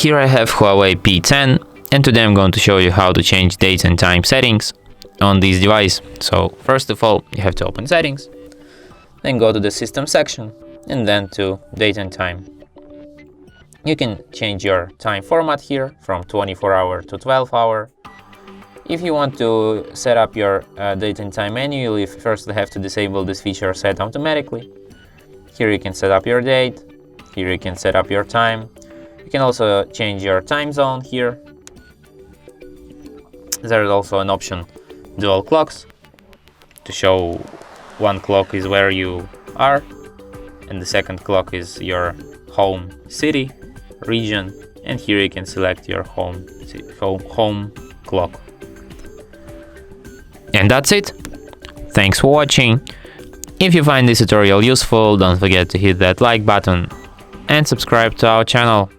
Here I have HUAWEI P10, and today I'm going to show you how to change date and time settings on this device. So first of all, you have to open settings, then go to the system section, and then to date and time. You can change your time format here from 24-hour to 12-hour. If you want to set up your date and time manually, you first have to disable this feature set automatically. Here you can set up your date, here you can set up your time. You can also change your time zone here. There is also an option dual clocks to show one clock is where you are and the second clock is your home city, region, and here you can select your home clock. And that's it. Thanks for watching. If you find this tutorial useful, don't forget to hit that like button and subscribe to our channel.